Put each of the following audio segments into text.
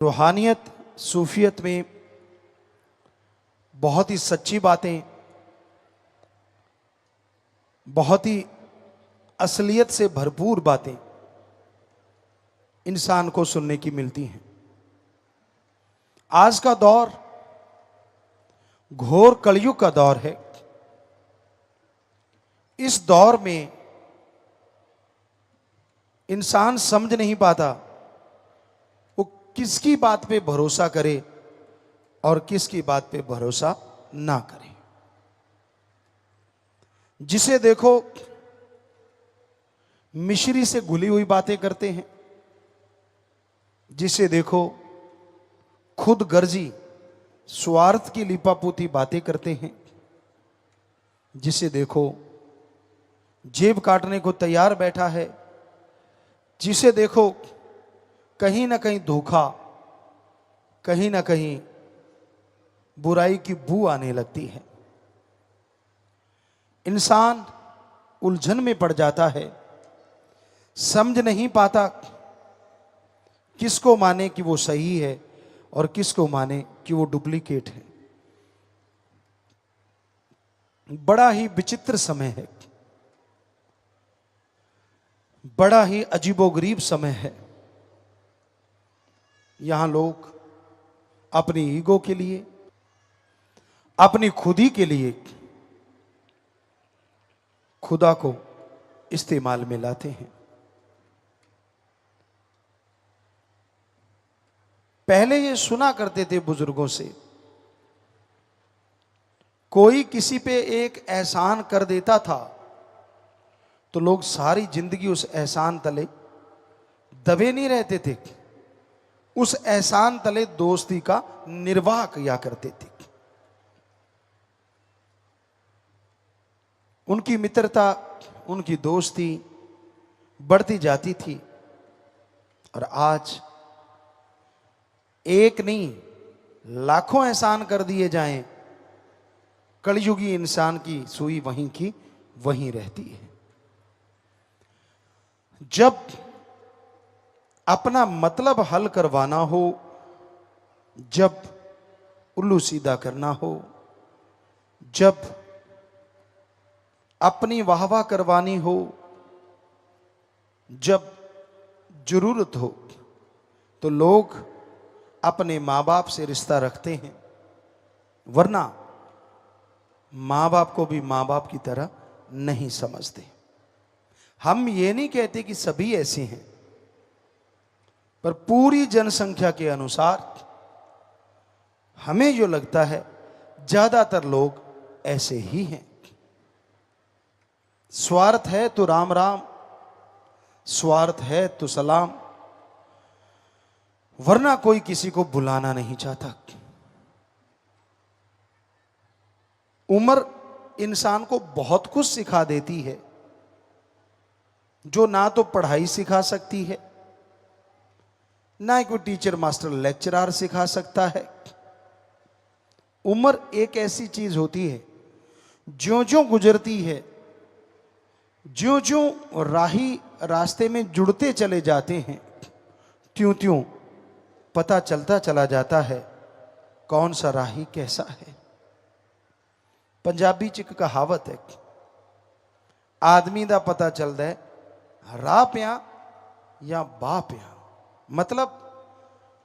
रूहानियत सूफियत में बहुत ही सच्ची बातें, बहुत ही असलियत से भरपूर बातें इंसान को सुनने की मिलती हैं। आज का दौर घोर कलयुग का दौर है। इस दौर में इंसान समझ नहीं पाता वो किसकी बात पे भरोसा करे और किसकी बात पे भरोसा ना करे। जिसे देखो मिश्री से घुली हुई बातें करते हैं, जिसे देखो खुद गर्जी स्वार्थ की लिपापोती बातें करते हैं, जिसे देखो जेब काटने को तैयार बैठा है, जिसे देखो कहीं ना कहीं धोखा, कहीं ना कहीं बुराई की बू आने लगती है। इंसान उलझन में पड़ जाता है, समझ नहीं पाता किसको माने कि वो सही है और किसको माने कि वो डुप्लीकेट है। बड़ा ही विचित्र समय है, बड़ा ही अजीबोगरीब समय है। यहां लोग अपनी ईगो के लिए, अपनी खुदी के लिए खुदा को इस्तेमाल में लाते हैं। पहले ये सुना करते थे बुजुर्गों से, कोई किसी पे एक एहसान कर देता था तो लोग सारी जिंदगी उस एहसान तले दबे नहीं रहते थे, उस एहसान तले दोस्ती का निर्वाह किया करते थे। उनकी मित्रता, उनकी दोस्ती बढ़ती जाती थी। और आज एक नहीं लाखों एहसान कर दिए जाएं, कलयुगी इंसान की सुई वहीं की वहीं रहती है। जब अपना मतलब हल करवाना हो, जब उल्लू सीधा करना हो, जब अपनी वाहवाह करवानी हो, जब जरूरत हो, तो लोग अपने मां बाप से रिश्ता रखते हैं, वरना मां बाप को भी मां बाप की तरह नहीं समझते। हम ये नहीं कहते कि सभी ऐसे हैं, पर पूरी जनसंख्या के अनुसार हमें जो लगता है ज्यादातर लोग ऐसे ही हैं। स्वार्थ है तो राम राम, स्वार्थ है तो सलाम, वरना कोई किसी को बुलाना नहीं चाहता। उम्र इंसान को बहुत कुछ सिखा देती है, जो ना तो पढ़ाई सिखा सकती है, ना कोई टीचर मास्टर लेक्चरर सिखा सकता है। उम्र एक ऐसी चीज होती है, ज्यों ज्यों गुजरती है, ज्यों ज्यों राही रास्ते में जुड़ते चले जाते हैं, त्यों त्यों पता चलता चला जाता है कौन सा राही कैसा है। पंजाबी च एक कहावत है, आदमी दा पता चलता है राह पिया या बाह पिया। मतलब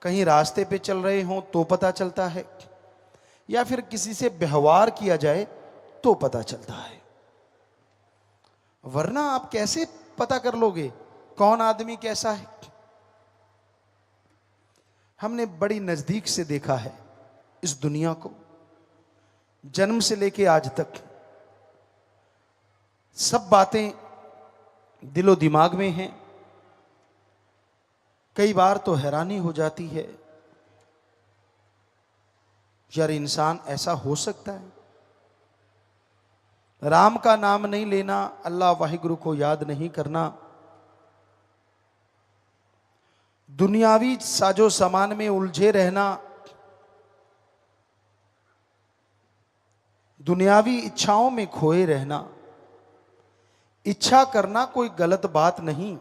कहीं रास्ते पे चल रहे हों तो पता चलता है, या फिर किसी से व्यवहार किया जाए तो पता चलता है, वरना आप कैसे पता कर लोगे कौन आदमी कैसा है। हमने बड़ी नजदीक से देखा है इस दुनिया को, जन्म से लेके आज तक सब बातें दिलो दिमाग में हैं। कई बार तो हैरानी हो जाती है, यार इंसान ऐसा हो सकता है। राम का नाम नहीं लेना, अल्लाह वाहिगुरु को याद नहीं करना, दुनियावी साजो सामान में उलझे रहना, दुनियावी इच्छाओं में खोए रहना। इच्छा करना कोई गलत बात नहीं,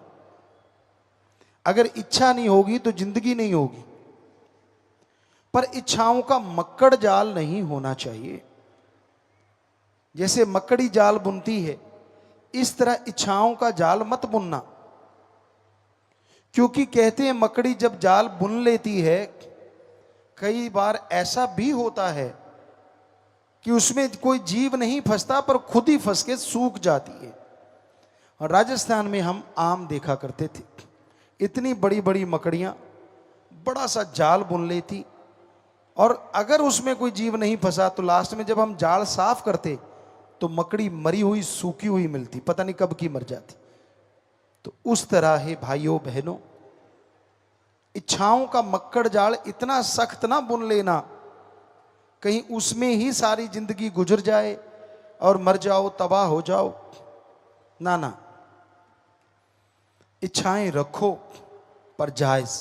अगर इच्छा नहीं होगी तो जिंदगी नहीं होगी। पर इच्छाओं का मक्कड़ जाल नहीं होना चाहिए। जैसे मकड़ी जाल बुनती है, इस तरह इच्छाओं का जाल मत बुनना। क्योंकि कहते हैं मकड़ी जब जाल बुन लेती है, कई बार ऐसा भी होता है कि उसमें कोई जीव नहीं फंसता, पर खुद ही फंस के सूख जाती है। और राजस्थान में हम आम देखा करते थे, इतनी बड़ी बड़ी मकड़ियां बड़ा सा जाल बुन लेती, और अगर उसमें कोई जीव नहीं फंसा तो लास्ट में जब हम जाल साफ करते तो मकड़ी मरी हुई सूखी हुई मिलती, पता नहीं कब की मर जाती। तो उस तरह है भाइयों बहनों, इच्छाओं का मक्कड़ जाल इतना सख्त ना बुन लेना कहीं उसमें ही सारी जिंदगी गुजर जाए और मर जाओ, तबाह हो जाओ। ना ना, इच्छाएं रखो पर जायज।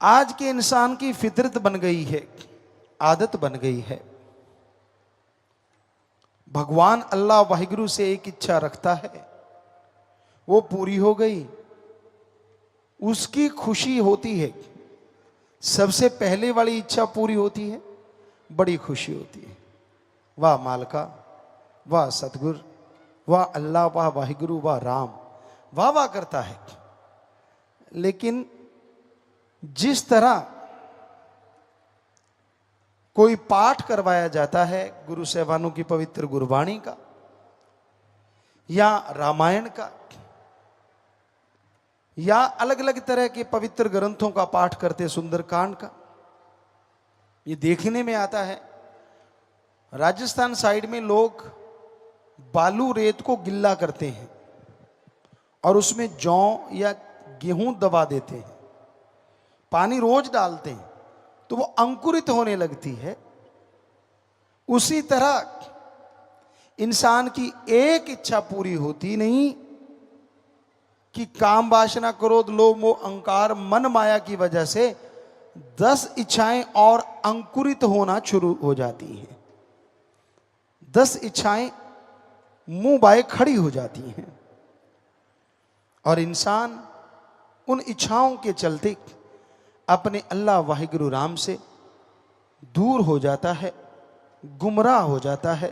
आज के इंसान की फितरत बन गई है, आदत बन गई है। भगवान अल्लाह वाहिगुरु से एक इच्छा रखता है, वो पूरी हो गई, उसकी खुशी होती है। सबसे पहले वाली इच्छा पूरी होती है, बड़ी खुशी होती है। वाह मालका, वाह सतगुर, वाह अल्लाह, वाह वाहिगुरु, वाह राम, वाह वाह करता है। लेकिन जिस तरह कोई पाठ करवाया जाता है गुरु साहिबानों की पवित्र गुरबाणी का या रामायण का या अलग अलग तरह के पवित्र ग्रंथों का पाठ करते, सुंदरकांड का, ये देखने में आता है राजस्थान साइड में लोग बालू रेत को गिल्ला करते हैं और उसमें जौ या गेहूं दबा देते हैं, पानी रोज डालते हैं तो वो अंकुरित होने लगती है। उसी तरह इंसान की एक इच्छा पूरी होती नहीं कि काम वासना क्रोध लोभ मोह अहंकार मन माया की वजह से 10 इच्छाएं और अंकुरित होना शुरू हो जाती हैं। 10 इच्छाएं मुंह बाए खड़ी हो जाती हैं और इंसान उन इच्छाओं के चलते अपने अल्लाह वाहिगुरु राम से दूर हो जाता है, गुमराह हो जाता है,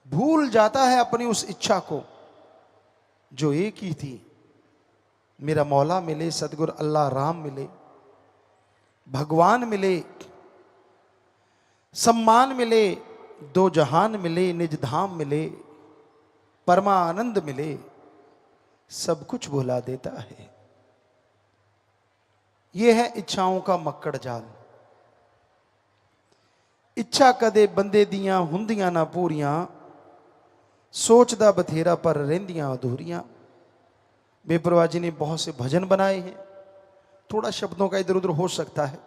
भूल जाता है अपनी उस इच्छा को जो एक ही थी, मेरा मौला मिले, सतगुरु अल्लाह राम मिले, भगवान मिले, सम्मान मिले, दो जहान मिले, निज धाम मिले, परमानंद मिले, सब कुछ भुला देता है। यह है इच्छाओं का मक्कड़ जाल। इच्छा कदे बंदे दियां हुंदियां ना पूरियां, सोचदा बथेरा पर रहंदियां अधूरियां। बेपरवाह जी ने बहुत से भजन बनाए हैं, थोड़ा शब्दों का इधर उधर हो सकता है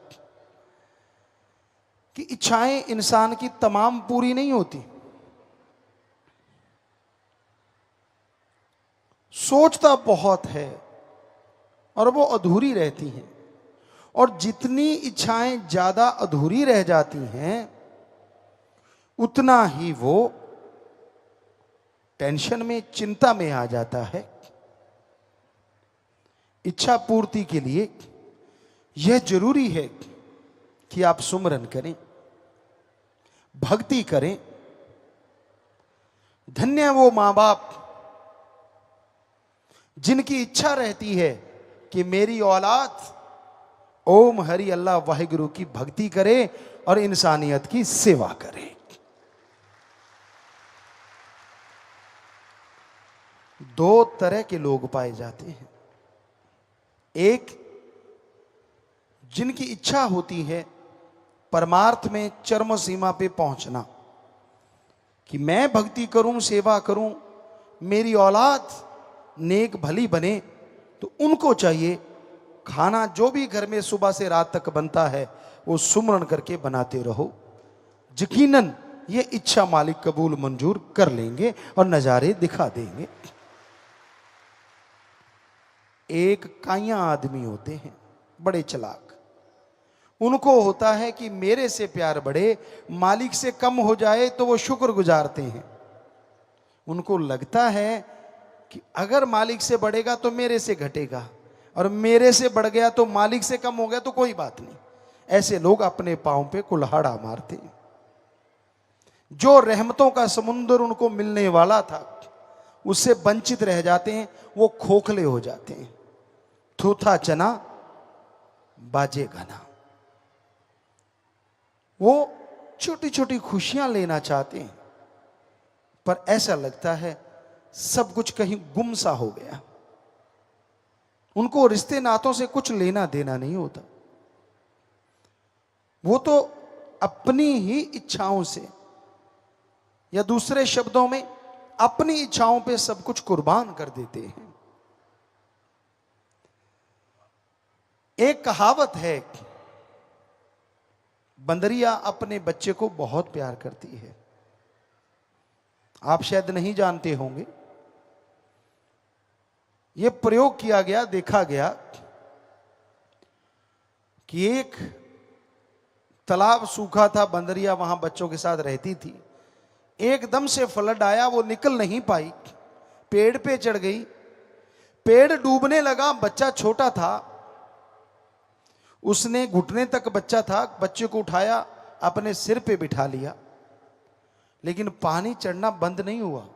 कि इच्छाएं इंसान की तमाम पूरी नहीं होती। सोचता बहुत है और वो अधूरी रहती हैं, और जितनी इच्छाएं ज्यादा अधूरी रह जाती हैं उतना ही वो टेंशन में, चिंता में आ जाता है। इच्छा पूर्ति के लिए यह जरूरी है कि आप सुमरन करें, भक्ति करें। धन्य वो मां बाप जिनकी इच्छा रहती है कि मेरी औलाद ओम हरि अल्लाह वाहिगुरु की भक्ति करे और इंसानियत की सेवा करे। दो तरह के लोग पाए जाते हैं, एक जिनकी इच्छा होती है परमार्थ में चरम सीमा पे पहुंचना कि मैं भक्ति करूं, सेवा करूं, मेरी औलाद नेक भली बने, तो उनको चाहिए खाना जो भी घर में सुबह से रात तक बनता है वो सुमरन करके बनाते रहो। यकीनन ये इच्छा मालिक कबूल मंजूर कर लेंगे और नजारे दिखा देंगे। एक काइयां आदमी होते हैं, बड़े चालाक, उनको होता है कि मेरे से प्यार बढ़े, मालिक से कम हो जाए तो वो शुक्र गुजारते हैं। उनको लगता है कि अगर मालिक से बढ़ेगा तो मेरे से घटेगा, और मेरे से बढ़ गया तो मालिक से कम हो गया तो कोई बात नहीं। ऐसे लोग अपने पांव पे कुल्हाड़ा मारते हैं। जो रहमतों का समुंदर उनको मिलने वाला था उससे वंचित रह जाते हैं, वो खोखले हो जाते हैं। थूथा चना बाजे घना। वो छोटी छोटी खुशियां लेना चाहते हैं, पर ऐसा लगता है सब कुछ कहीं गुम सा हो गया। उनको रिश्ते नातों से कुछ लेना देना नहीं होता। वो तो अपनी ही इच्छाओं से, या दूसरे शब्दों में अपनी इच्छाओं पे सब कुछ कुर्बान कर देते हैं। एक कहावत है, बंदरिया अपने बच्चे को बहुत प्यार करती है। आप शायद नहीं जानते होंगे। यह प्रयोग किया गया, देखा गया कि एक तालाब सूखा था, बंदरिया वहां बच्चों के साथ रहती थी। एकदम से फ्लड आया, वो निकल नहीं पाई, पेड़ पे चढ़ गई, पेड़ डूबने लगा। बच्चा छोटा था, उसने घुटने तक बच्चा था, बच्चे को उठाया, अपने सिर पे बिठा लिया, लेकिन पानी चढ़ना बंद नहीं हुआ।